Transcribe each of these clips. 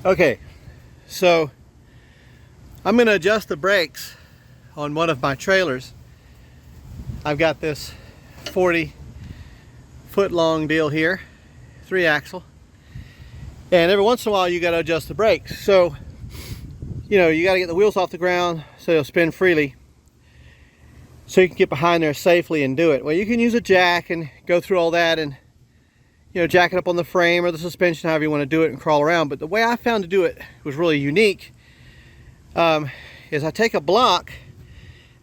Okay, so I'm going to adjust the brakes on one of my trailers. I've got this 40-foot long deal here, 3-axle, and every once in a while you got to adjust the brakes. So, you know, you got to get the wheels off the ground so they'll spin freely, so you can get behind there safely and do it. Well, you can use a jack and go through all that and, you know, jack it up on the frame or the suspension, however you want to do it, and crawl around. But the way I found to do it was really unique. Is I take a block,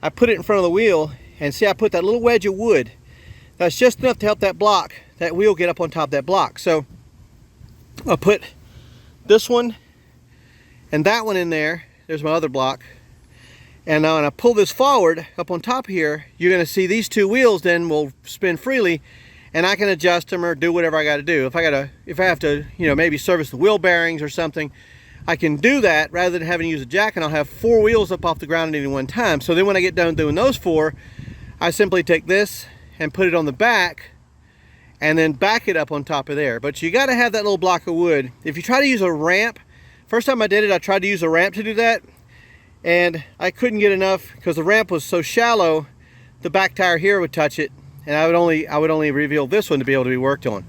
I put it in front of the wheel, and see, I put that little wedge of wood. That's just enough to help that wheel get up on top of that block. So I'll put this one and that one in there. There's my other block. And now when I pull this forward up on top here, you're going to see these two wheels then will spin freely, and I can adjust them or do whatever I got to do. If I have to, you know, maybe service the wheel bearings or something, I can do that rather than having to use a jack, and I'll have 4 wheels up off the ground at any one time. So then when I get done doing those 4, I simply take this and put it on the back and then back it up on top of there. But you got to have that little block of wood. If you try to use a ramp, first time I did it, I tried to use a ramp to do that, and I couldn't get enough because the ramp was so shallow, the back tire here would touch it, and I would only reveal this one to be able to be worked on.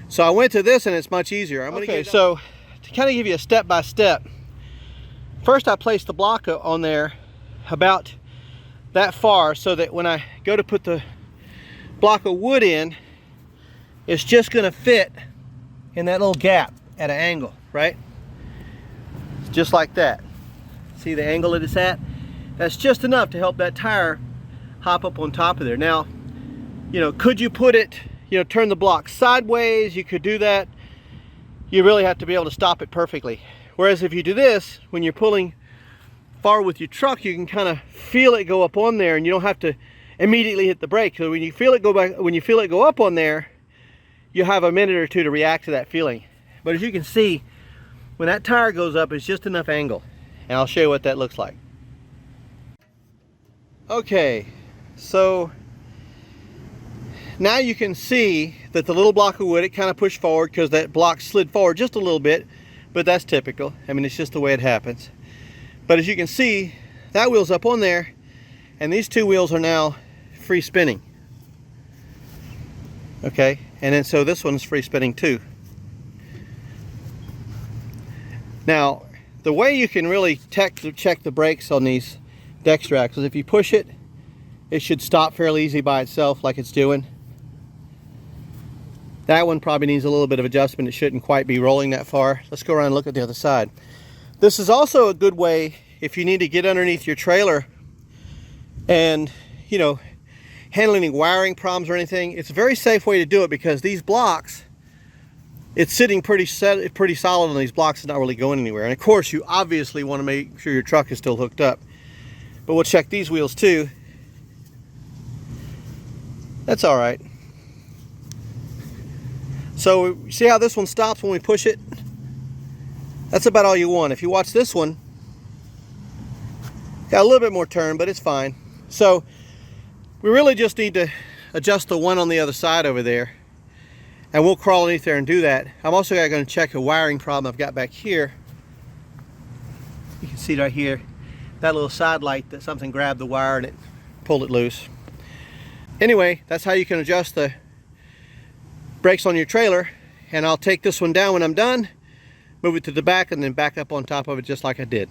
So I went to this, and it's much easier. Okay, so to kind of give you a step-by-step, first I placed the block on there about that far so that when I go to put the block of wood in, it's just going to fit in that little gap at an angle, right? Just like that. See the angle that it's at? That's just enough to help that tire hop up on top of there. Now, you know, could you put it, you know, turn the block sideways? You could do that. You really have to be able to stop it perfectly. Whereas if you do this, when you're pulling forward with your truck, you can kind of feel it go up on there, and you don't have to immediately hit the brake. So when you feel it go up on there, you have a minute or two to react to that feeling. But as you can see, when that tire goes up, it's just enough angle. And I'll show you what that looks like. Okay, so now you can see that the little block of wood, it kind of pushed forward because that block slid forward just a little bit, but that's typical. I mean, it's just the way it happens. But as you can see, that wheel's up on there, and these 2 wheels are now free spinning. Okay, and then so this one's free spinning too. Now, the way you can really check the brakes on these Dexter axles, if you push it, it should stop fairly easy by itself like it's doing. That one probably needs a little bit of adjustment. It shouldn't quite be rolling that far. Let's go around and look at the other side. This is also a good way if you need to get underneath your trailer and, you know, handle any wiring problems or anything. It's a very safe way to do it because these blocks, it's sitting pretty solid on these blocks. It's not really going anywhere. And of course, you obviously want to make sure your truck is still hooked up. But we'll check these wheels too. That's all right. So see how this one stops when we push it? That's about all you want. If you watch this one, got a little bit more turn, but it's fine. So we really just need to adjust the one on the other side over there, and we'll crawl underneath there and do that. I'm also going to check a wiring problem I've got back here. You can see right here, that little side light, that something grabbed the wire and it pulled it loose. Anyway, that's how you can adjust the brakes on your trailer, and I'll take this one down when I'm done, move it to the back, and then back up on top of it just like I did.